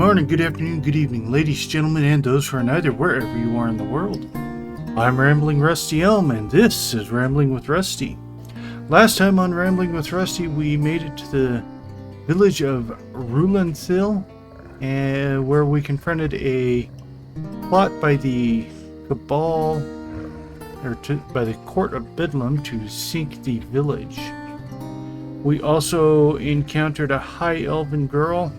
morning, good afternoon, good evening, ladies, gentlemen, and those who are neither, wherever you are in the world. I'm Rambling Rusty Elm, and this is Rambling with Rusty. Last time on Rambling with Rusty, we made it to the village of Rulanthil, where we confronted a plot by the Cabal, by the Court of Bedlam to sink the village. We also encountered a high elven girl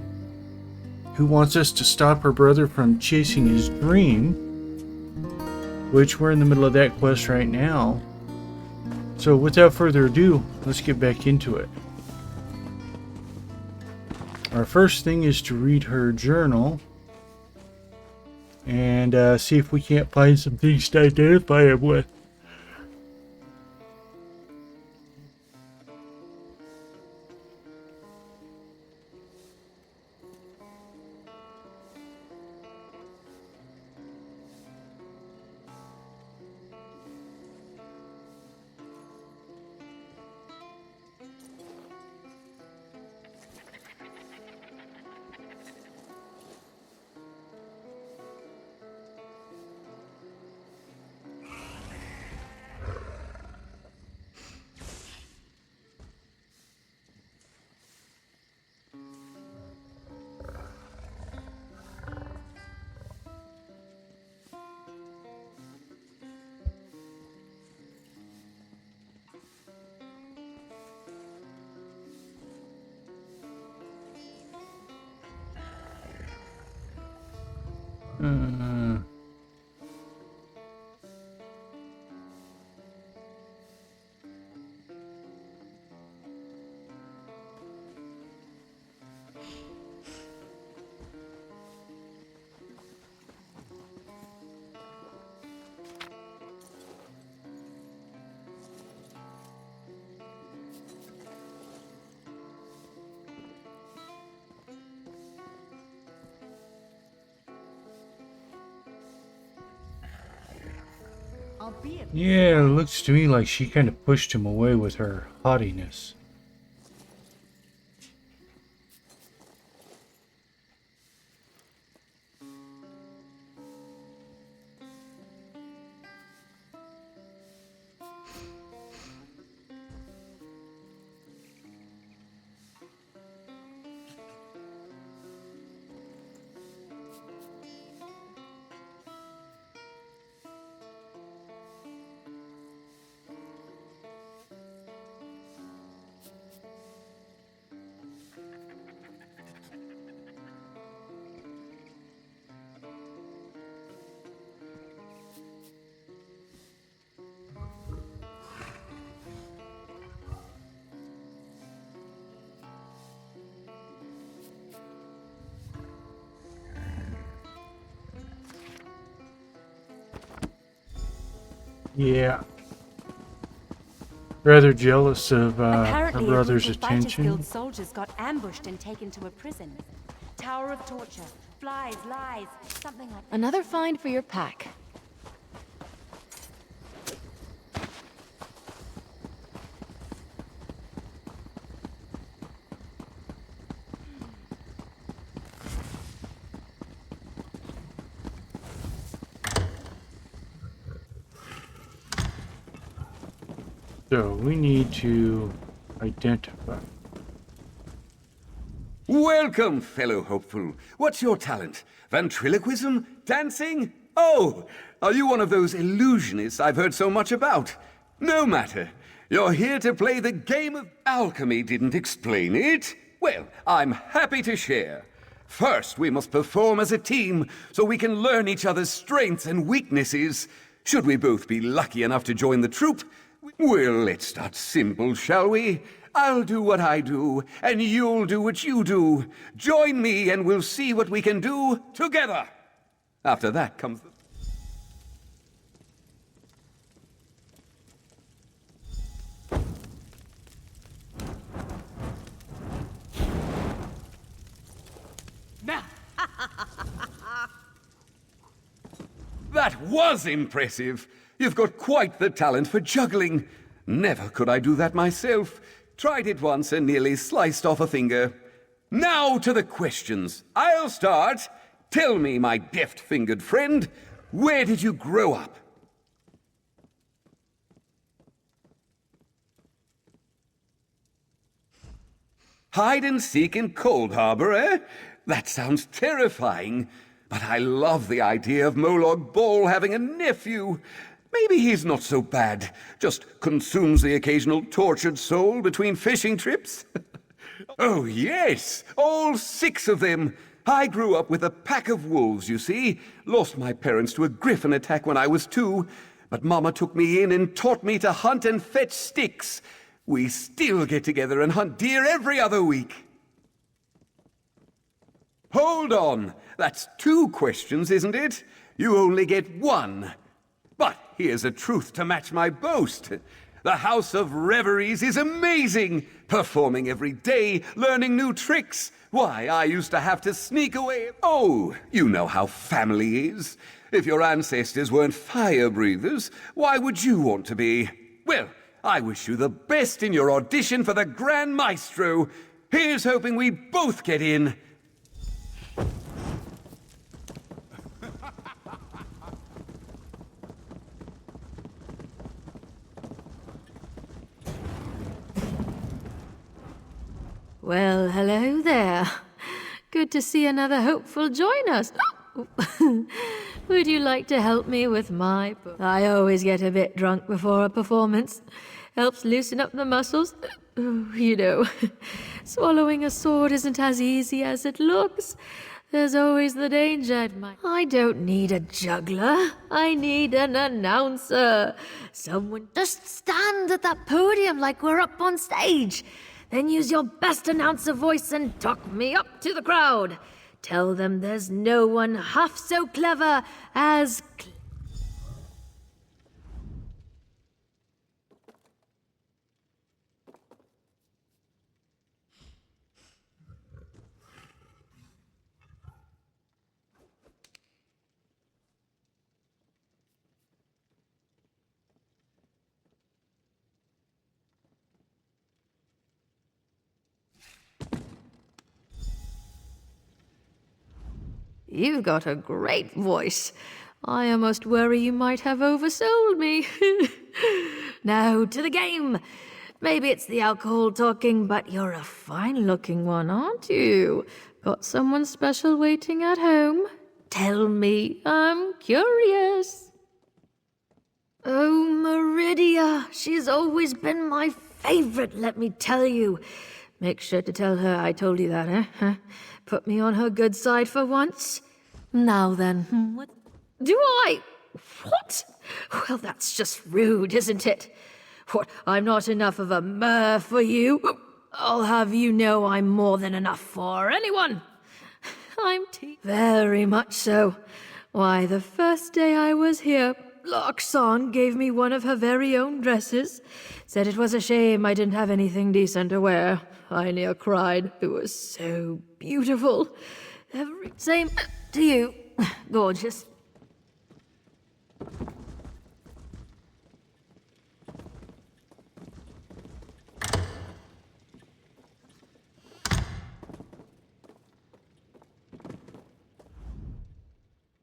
who wants us to stop her brother from chasing his dream, which we're in the middle of that quest right now. So without further ado, let's get back into it. Our first thing is to read her journal and see if we can't find some things to identify him with. Yeah, it looks to me like she kind of pushed him away with her haughtiness. Yeah. Rather jealous of her brother's attention. Guild soldiers got ambushed and taken to a prison. Tower of torture, flies, lies, something like that. Another find for your pack. So we need to identify. Welcome, fellow hopeful. What's your talent? Ventriloquism? Dancing? Oh, are you one of those illusionists I've heard so much about? No matter. You're here to play the game of alchemy, didn't explain it? Well, I'm happy to share. First, we must perform as a team so we can learn each other's strengths and weaknesses. Should we both be lucky enough to join the troupe, well, let's start simple, shall we? I'll do what I do, and you'll do what you do. Join me, and we'll see what we can do together. After that comes the... That was impressive. You've got quite the talent for juggling. Never could I do that myself. Tried it once and nearly sliced off a finger. Now to the questions. I'll start. Tell me, my deft-fingered friend, where did you grow up? Hide and seek in Cold Harbor, eh? That sounds terrifying. But I love the idea of Molog Ball having a nephew. Maybe he's not so bad. Just consumes the occasional tortured soul between fishing trips. Oh, yes, all 6 of them. I grew up with a pack of wolves, you see. Lost my parents to a griffin attack when I was 2. But Mama took me in and taught me to hunt and fetch sticks. We still get together and hunt deer every other week. Hold on. That's 2 questions, isn't it? You only get 1. But here's a truth to match my boast. The House of Revelries is amazing. Performing every day, learning new tricks. Why, I used to have to sneak away. Oh, you know how family is. If your ancestors weren't fire breathers, why would you want to be? Well, I wish you the best in your audition for the Grand Maestro. Here's hoping we both get in. Well, hello there. Good to see another hopeful join us. Would you like to help me with my book? I always get a bit drunk before a performance. Helps loosen up the muscles. You know, swallowing a sword isn't as easy as it looks. There's always the danger. I don't need a juggler. I need an announcer. Someone just stand at that podium like we're up on stage. Then use your best announcer voice and talk me up to the crowd. Tell them there's no one half so clever as... You've got a great voice. I almost worry you might have oversold me. Now to the game. Maybe it's the alcohol talking, but you're a fine-looking one, aren't you? Got someone special waiting at home? Tell me, I'm curious. Oh, Meridia, she's always been my favorite, let me tell you. Make sure to tell her I told you that, eh? Huh? Put me on her good side for once. Now then, what? Do I? What? Well, that's just rude, isn't it? What, I'm not enough of a mer for you? I'll have you know I'm more than enough for anyone. I'm very much so. Why, the first day I was here, Loxon gave me one of her very own dresses. Said it was a shame I didn't have anything decent to wear. I near cried. It was so beautiful. Same to you. Gorgeous.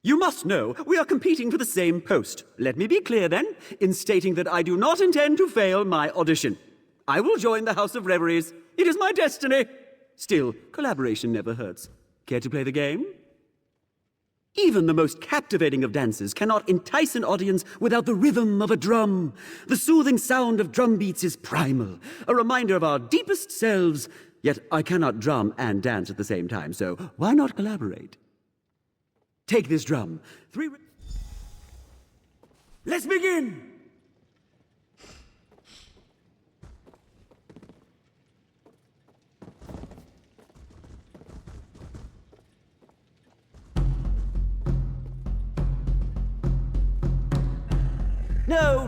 You must know, we are competing for the same post. Let me be clear, then, in stating that I do not intend to fail my audition. I will join the House of Revelries. It is my destiny. Still, collaboration never hurts. Care to play the game? Even the most captivating of dances cannot entice an audience without the rhythm of a drum. The soothing sound of drum beats is primal, a reminder of our deepest selves. Yet I cannot drum and dance at the same time, so why not collaborate? Take this drum. Let's begin!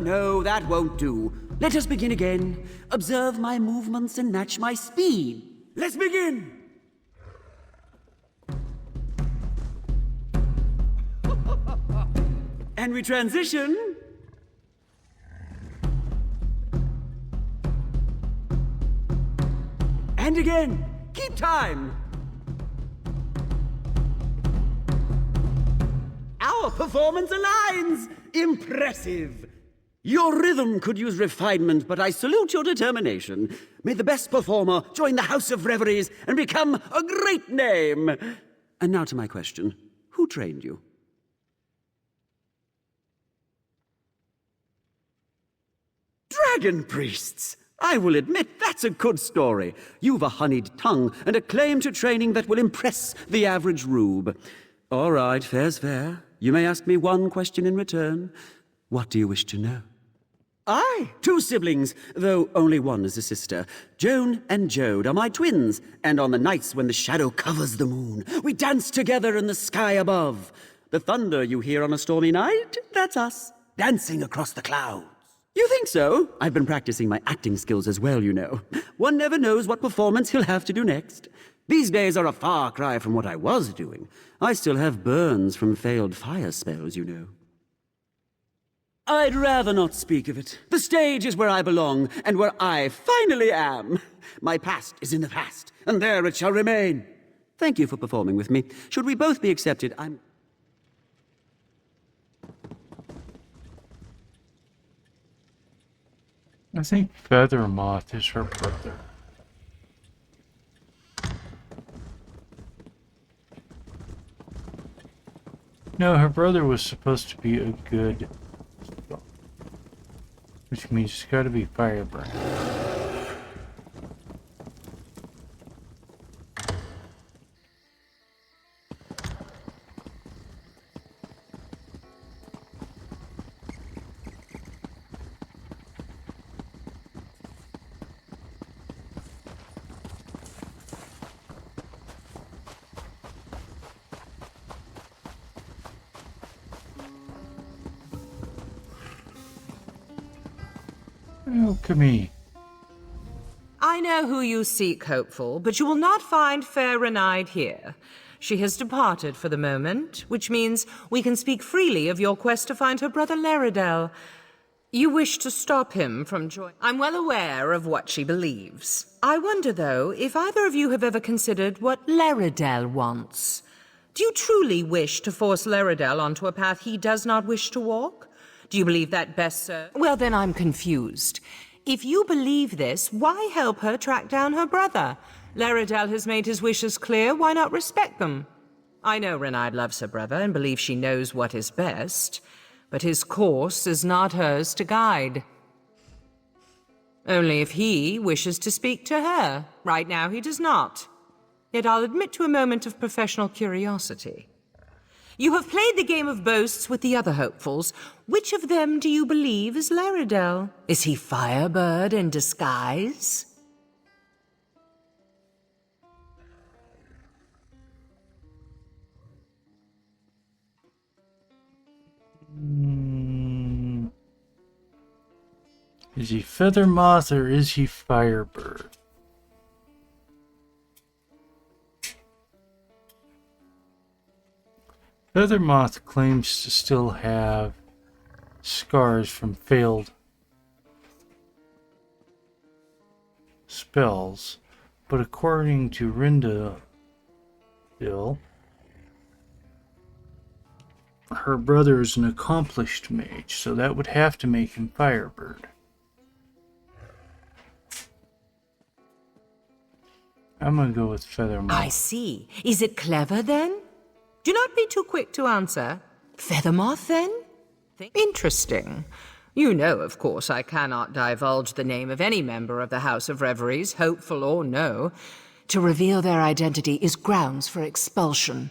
No, that won't do. Let us begin again. Observe my movements and match my speed. Let's begin! And we transition. And again. Keep time. Our performance aligns! Impressive! Your rhythm could use refinement, but I salute your determination. May the best performer join the House of Revelries and become a great name! And now to my question. Who trained you? Dragon priests! I will admit that's a good story. You've a honeyed tongue and a claim to training that will impress the average rube. All right, fair's fair. You may ask me one question in return. What do you wish to know? Aye, 2 siblings, though only one is a sister. Joan and Jode are my twins, and on the nights when the shadow covers the moon, we dance together in the sky above. The thunder you hear on a stormy night, that's us, dancing across the clouds. You think so? I've been practicing my acting skills as well, you know. One never knows what performance he'll have to do next. These days are a far cry from what I was doing. I still have burns from failed fire spells, you know. I'd rather not speak of it. The stage is where I belong, and where I finally am. My past is in the past, and there it shall remain. Thank you for performing with me. Should we both be accepted, I think Feathermoth is her brother. No, her brother was supposed to be a good... which means it's gotta be Fireburn. Alchemy. I know who you seek, Hopeful, but you will not find Fair Renide here. She has departed for the moment, which means we can speak freely of your quest to find her brother Laredel. You wish to stop him from joining. I'm well aware of what she believes. I wonder, though, if either of you have ever considered what Laredel wants. Do you truly wish to force Laredel onto a path he does not wish to walk? Do you believe that best serves? Well, then I'm confused. If you believe this, why help her track down her brother? Laredel has made his wishes clear. Why not respect them? I know Renide loves her brother and believes she knows what is best, but his course is not hers to guide. Only if he wishes to speak to her. Right now he does not. Yet I'll admit to a moment of professional curiosity. You have played the game of boasts with the other hopefuls. Which of them do you believe is Laredel? Is he Firebird in disguise? Is he Feathermoth or is he Firebird? Feathermoth claims to still have scars from failed spells, but according to Rindaville, her brother is an accomplished mage, so that would have to make him Firebird. I'm gonna go with Feathermoth. I see. Is it clever, then? Do not be too quick to answer. Feathermoth, then? Interesting. You know, of course, I cannot divulge the name of any member of the House of Revelries, hopeful or no. To reveal their identity is grounds for expulsion.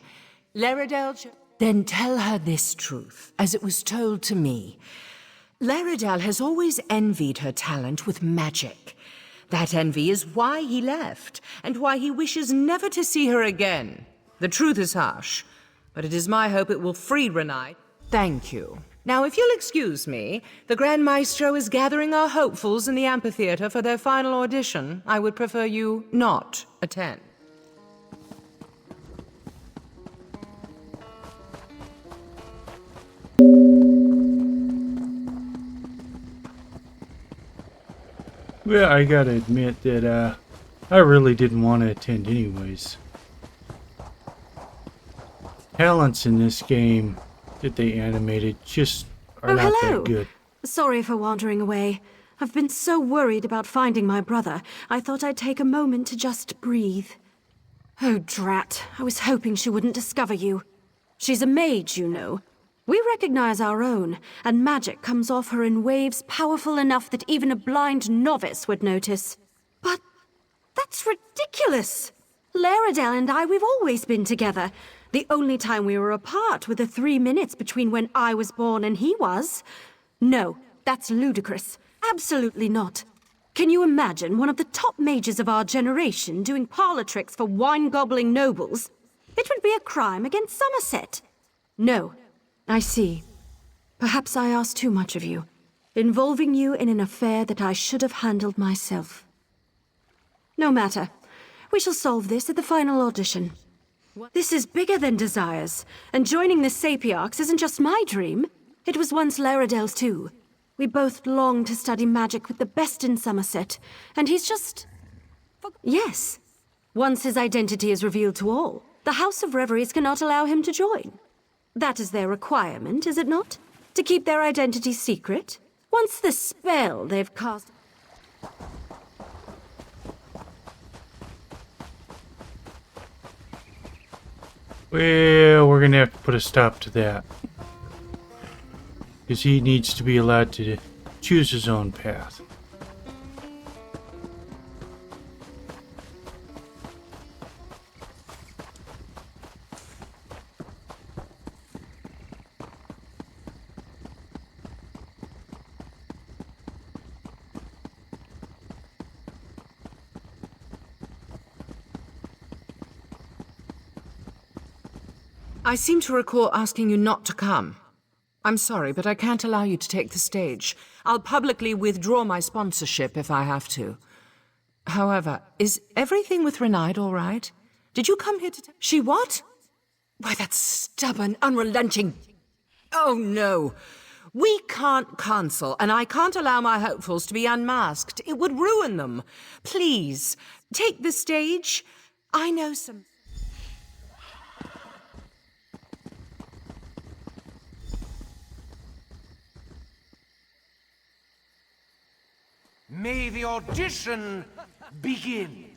Laredel, then tell her this truth, as it was told to me. Laredel has always envied her talent with magic. That envy is why he left, and why he wishes never to see her again. The truth is harsh, but it is my hope it will free Renide. Thank you. Now, if you'll excuse me, the Grand Maestro is gathering our hopefuls in the amphitheater for their final audition. I would prefer you not attend. Well, I gotta admit that I really didn't want to attend anyways. Talents in this game that they animated just are Oh, not hello. that good. Sorry for wandering away. I've been so worried about finding my brother, I thought I'd take a moment to just breathe. Oh, drat. I was hoping she wouldn't discover you. She's a mage, you know. We recognize our own, and magic comes off her in waves powerful enough that even a blind novice would notice. But that's ridiculous! Laredale and I, we've always been together. The only time we were apart were the 3 minutes between when I was born and he was. No, that's ludicrous. Absolutely not. Can you imagine one of the top mages of our generation doing parlor tricks for wine-gobbling nobles? It would be a crime against Somerset. No, I see. Perhaps I asked too much of you, involving you in an affair that I should have handled myself. No matter. We shall solve this at the final audition. This is bigger than Desires, and joining the Sapiarchs isn't just my dream. It was once Laredale's too. We both long to study magic with the best in Somerset, and he's just... Yes. Once his identity is revealed to all, the House of Revelries cannot allow him to join. That is their requirement, is it not? To keep their identity secret? Once the spell they've cast... Well, we're gonna have to put a stop to that. Because he needs to be allowed to choose his own path. I seem to recall asking you not to come. I'm sorry, but I can't allow you to take the stage. I'll publicly withdraw my sponsorship if I have to. However, is everything with Renaid all right? Did you come here to She what? Why, that stubborn, unrelenting... Oh, no. We can't cancel, and I can't allow my hopefuls to be unmasked. It would ruin them. Please, take the stage. I know some... May the audition begin.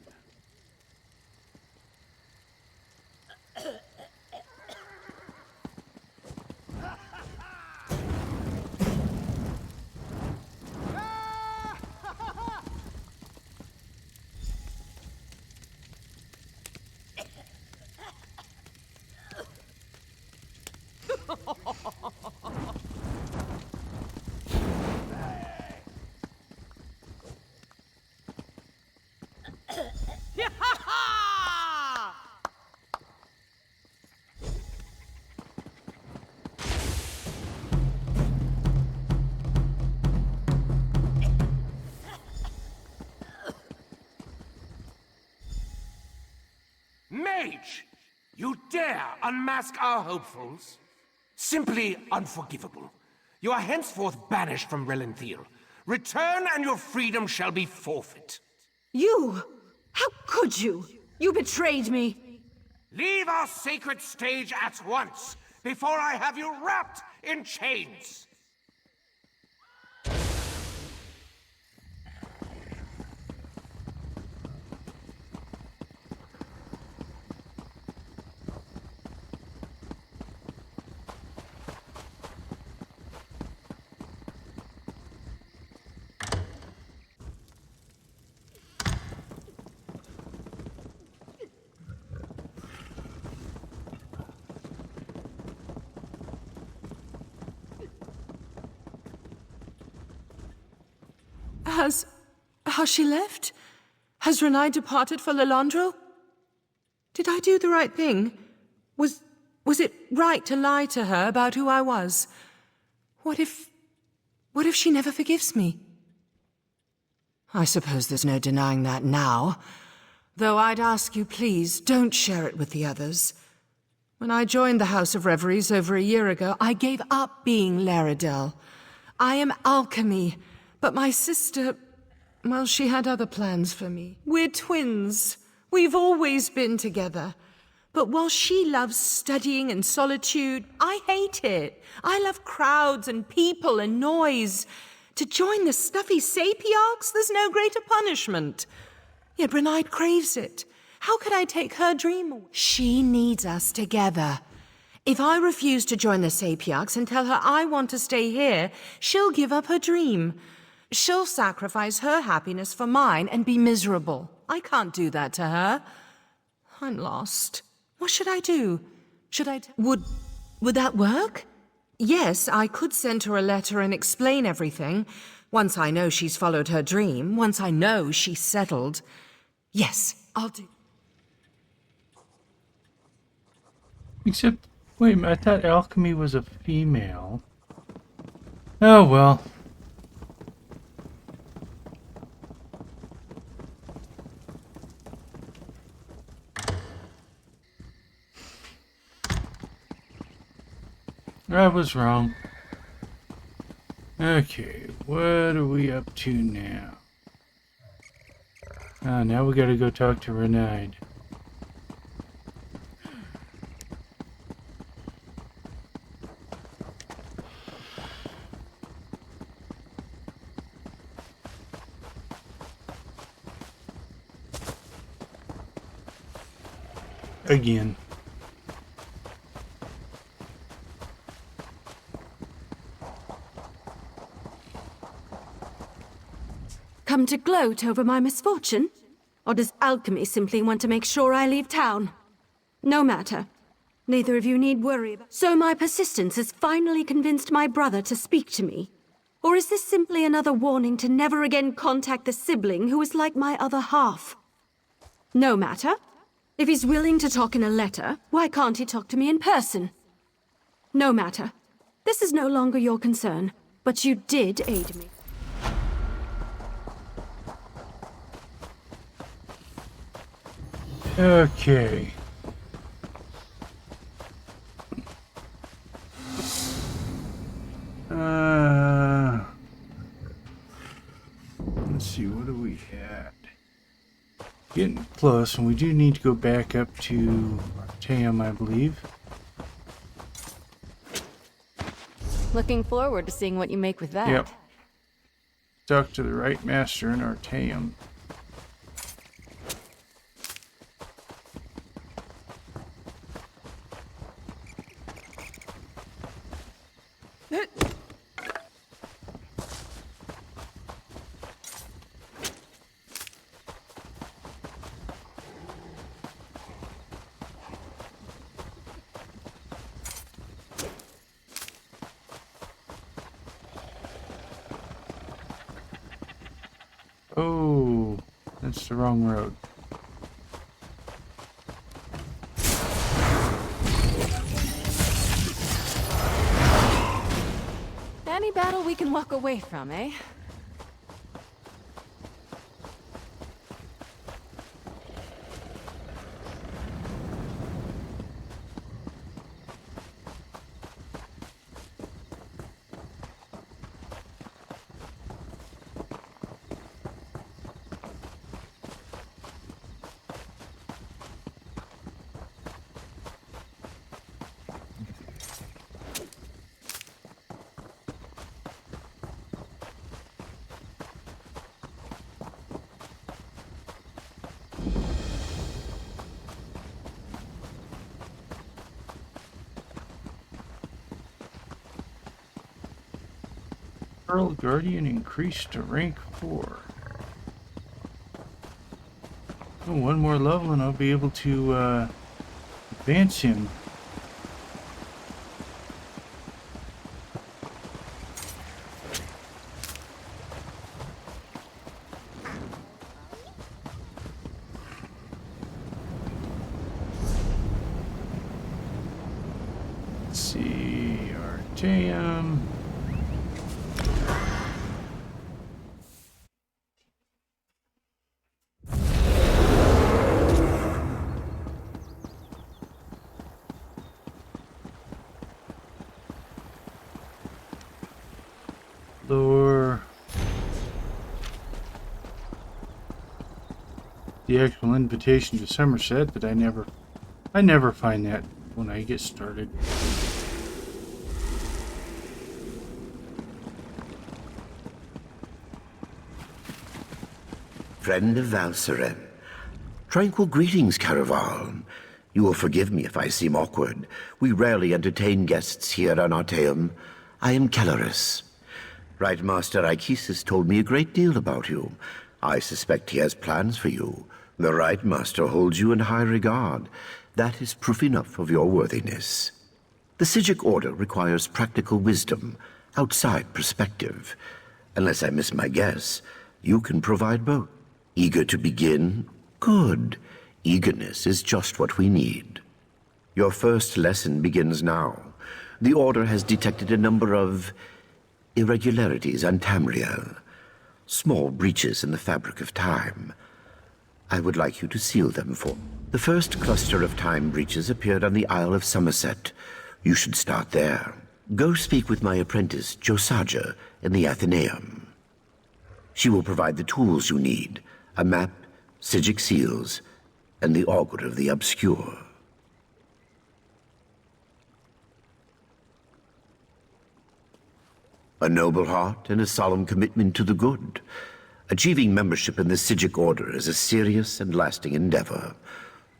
Mage! You dare unmask our hopefuls? Simply unforgivable. You are henceforth banished from Relenthiel. Return and your freedom shall be forfeit. You! How could you? You betrayed me. Leave our sacred stage at once, before I have you wrapped in chains! Has she left? Has Renai departed for Lilandro? Did I do the right thing? Was it right to lie to her about who I was? What if she never forgives me? I suppose there's no denying that now. Though I'd ask you, please, don't share it with the others. When I joined the House of Revelries over a year ago, I gave up being Laredale. I am alchemy, but my sister... Well, she had other plans for me. We're twins. We've always been together. But while she loves studying and solitude, I hate it. I love crowds and people and noise. To join the stuffy sapiarchs, there's no greater punishment. Yet Brunhilde craves it. How could I take her dream away? She needs us together. If I refuse to join the sapiarchs and tell her I want to stay here, she'll give up her dream. She'll sacrifice her happiness for mine and be miserable. I can't do that to her. I'm lost. What should I do? Would that work? Yes, I could send her a letter and explain everything. Once I know she's followed her dream, once I know she's settled. Yes, I'll do. Except, wait a minute, I thought alchemy was a female. Oh well. I was wrong. Okay, what are we up to now? Now we gotta go talk to Renaid. Again. Come to gloat over my misfortune? Or does alchemy simply want to make sure I leave town? No matter. Neither of you need worry about. So my persistence has finally convinced my brother to speak to me? Or is this simply another warning to never again contact the sibling who is like my other half? No matter. If he's willing to talk in a letter, why can't he talk to me in person? No matter. This is no longer your concern, but you did aid me. Okay. Let's see, what do we had? Getting close, and we do need to go back up to Tam, I believe. Looking forward to seeing what you make with that. Yep. Talk to the right master in Artaeum. Oh, that's the wrong road. Any battle we can walk away from, eh? Pearl Guardian increased to rank 4. Oh, one more level and I'll be able to advance him. Let's see, Artaeum. Lure. The actual invitation to Somerset that I never I never find that when I get started. Friend of Valseren. Tranquil greetings, Caraval. You will forgive me if I seem awkward. We rarely entertain guests here on Artaeum. I am Kellerus. Right Master Ichesis told me a great deal about you. I suspect he has plans for you. The Right Master holds you in high regard. That is proof enough of your worthiness. The Psijic Order requires practical wisdom, outside perspective. Unless I miss my guess, you can provide both. Eager to begin? Good. Eagerness is just what we need. Your first lesson begins now. The Order has detected a number of irregularities on Tamriel. Small breaches in the fabric of time. I would like you to seal them for. The first cluster of time breaches appeared on the Isle of Somerset. You should start there. Go speak with my apprentice, Josaja, in the Athenaeum. She will provide the tools you need. A map, Psijic seals, and the Augur of the Obscure. A noble heart and a solemn commitment to the good. Achieving membership in the Psijic Order is a serious and lasting endeavor.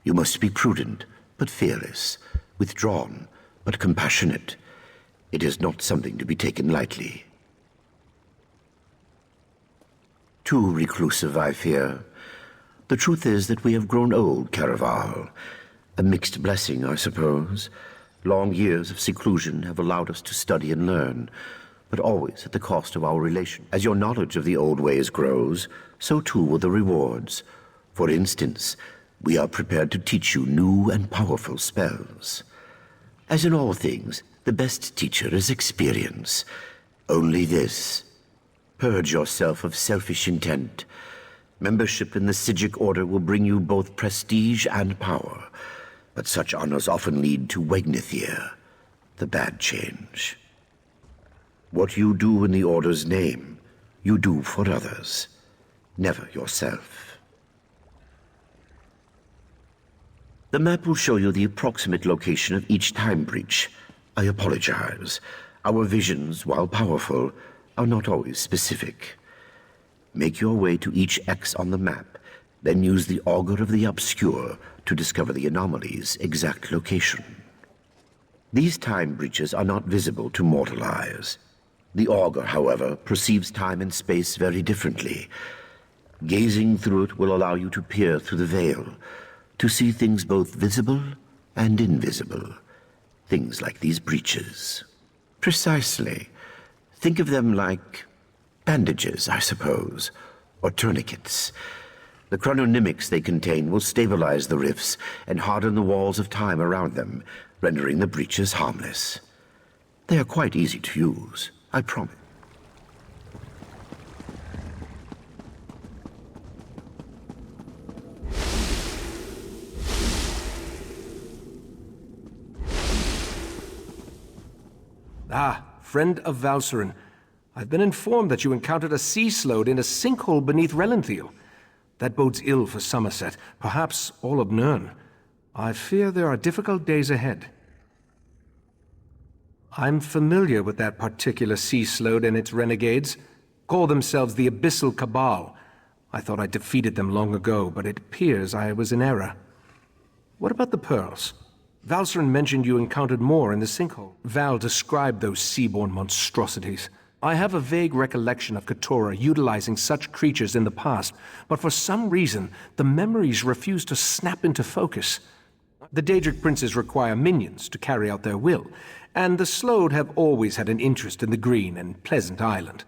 You must be prudent, but fearless, withdrawn, but compassionate. It is not something to be taken lightly. Too reclusive, I fear. The truth is that we have grown old, Caraval. A mixed blessing, I suppose. Long years of seclusion have allowed us to study and learn, but always at the cost of our relation. As your knowledge of the old ways grows, so too will the rewards. For instance, we are prepared to teach you new and powerful spells. As in all things, the best teacher is experience. Only this. Purge yourself of selfish intent. Membership in the Psijic Order will bring you both prestige and power, but such honors often lead to Wegnithir, the bad change. What you do in the Order's name, you do for others, never yourself. The map will show you the approximate location of each time breach. I apologize. Our visions, while powerful, are not always specific. Make your way to each X on the map, then use the Augur of the Obscure to discover the anomaly's exact location. These time breaches are not visible to mortal eyes. The Augur, however, perceives time and space very differently. Gazing through it will allow you to peer through the veil, to see things both visible and invisible. Things like these breaches. Precisely. Think of them like bandages, I suppose, or tourniquets. The chrononymics they contain will stabilize the rifts and harden the walls of time around them, rendering the breaches harmless. They are quite easy to use, I promise. Ah, friend of Valseren. I've been informed that you encountered a sea slode in a sinkhole beneath Relenthiel. That bodes ill for Somerset, perhaps all of Nirn. I fear there are difficult days ahead. I'm familiar with that particular sea slode and its renegades. Call themselves the Abyssal Cabal. I thought I defeated them long ago, but it appears I was in error. What about the pearls? Valseren mentioned you encountered more in the sinkhole. Val described those seaborne monstrosities. I have a vague recollection of Keturah utilizing such creatures in the past, but for some reason, the memories refuse to snap into focus. The Daedric princes require minions to carry out their will, and the Slode have always had an interest in the green and pleasant island.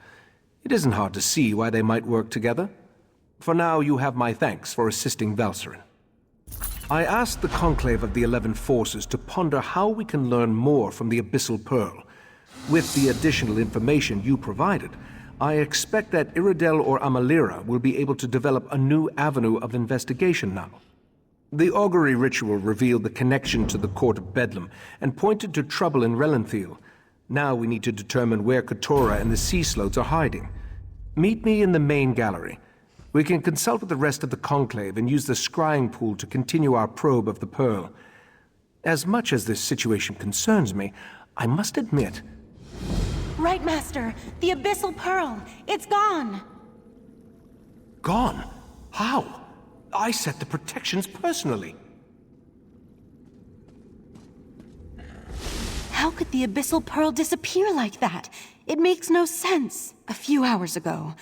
It isn't hard to see why they might work together. For now, you have my thanks for assisting Valseren. I asked the Conclave of the 11 Forces to ponder how we can learn more from the Abyssal Pearl. With the additional information you provided, I expect that Iridel or Amalira will be able to develop a new avenue of investigation now. The augury ritual revealed the connection to the Court of Bedlam and pointed to trouble in Relenthiel. Now we need to determine where Keturah and the Sea Slodes are hiding. Meet me in the main gallery. We can consult with the rest of the Conclave and use the scrying pool to continue our probe of the Pearl. As much as this situation concerns me, I must admit... Right, Master. The Abyssal Pearl. It's gone. Gone? How? I set the protections personally. How could the Abyssal Pearl disappear like that? It makes no sense. A few hours ago,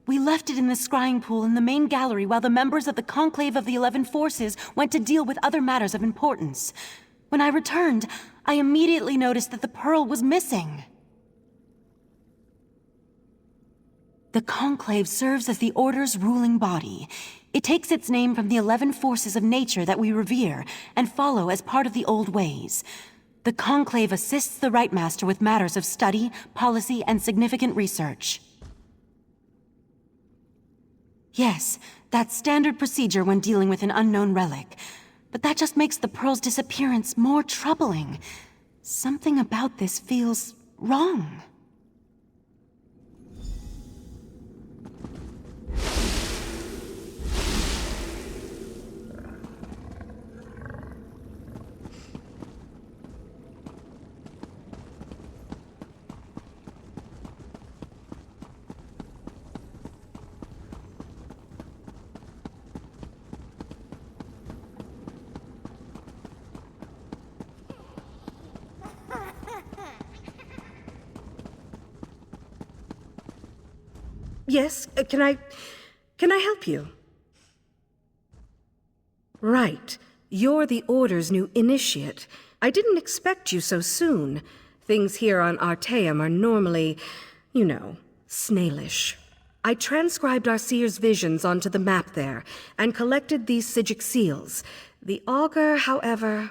we left it in the scrying pool in the main gallery while the members of the Conclave of the 11 Forces went to deal with other matters of importance. When I returned, I immediately noticed that the pearl was missing. The Conclave serves as the Order's ruling body. It takes its name from the 11 forces of nature that we revere and follow as part of the old ways. The Conclave assists the Right Master with matters of study, policy, and significant research. Yes, that's standard procedure when dealing with an unknown relic. But that just makes the Pearl's disappearance more troubling. Something about this feels wrong. Yes, can I help you? Right. You're the Order's new initiate. I didn't expect you so soon. Things here on Artaeum are normally, you know, snailish. I transcribed our seer's visions onto the map there, and collected these Psijic seals. The augur, however...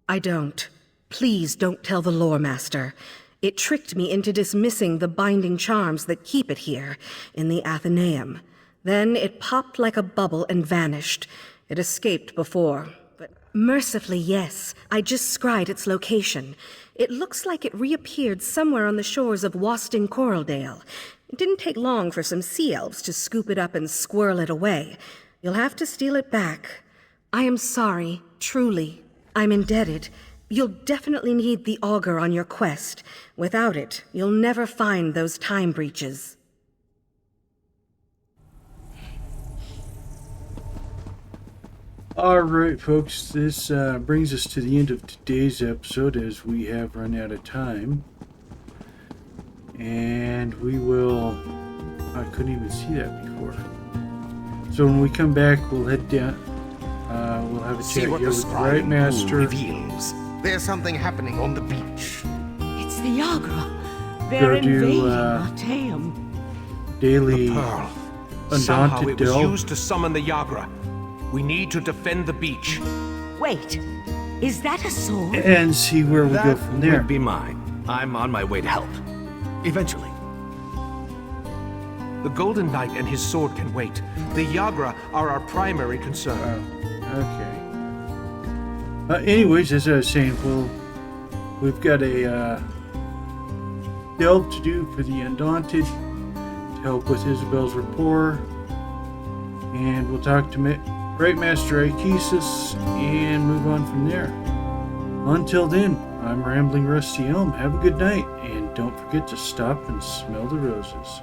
I don't. Please don't tell the lore master. It tricked me into dismissing the binding charms that keep it here, in the Athenaeum. Then it popped like a bubble and vanished. It escaped before, but mercifully, yes. I just scried its location. It looks like it reappeared somewhere on the shores of Waston Coraldale. It didn't take long for some sea elves to scoop it up and squirrel it away. You'll have to steal it back. I am sorry, truly. I'm indebted. You'll definitely need the augur on your quest. Without it, you'll never find those time breaches. Alright, folks, this brings us to the end of today's episode as we have run out of time. And we will... I couldn't even see that before. So when we come back, we'll head down. We'll have a chat here with the Right Master. Reveals. There's something happening on the beach. It's the Yagra. Go They're invading do Artaeum. daily The pearl. Somehow Undaunted it was Delve. used to summon the Yagra. We need to defend the beach. Wait, is that a sword? And see where we go from there. Would be mine. I'm on my way to help. Eventually. The Golden Knight and his sword can wait. The Yagra are our primary concern. Okay. Anyways, as I was saying, we've got a delve to do for the Undaunted to help with Isabel's rapport, and we'll talk to Right Master Ikesis and move on from there. Until then, I'm Rambling Rusty Elm. Have a good night, and don't forget to stop and smell the roses.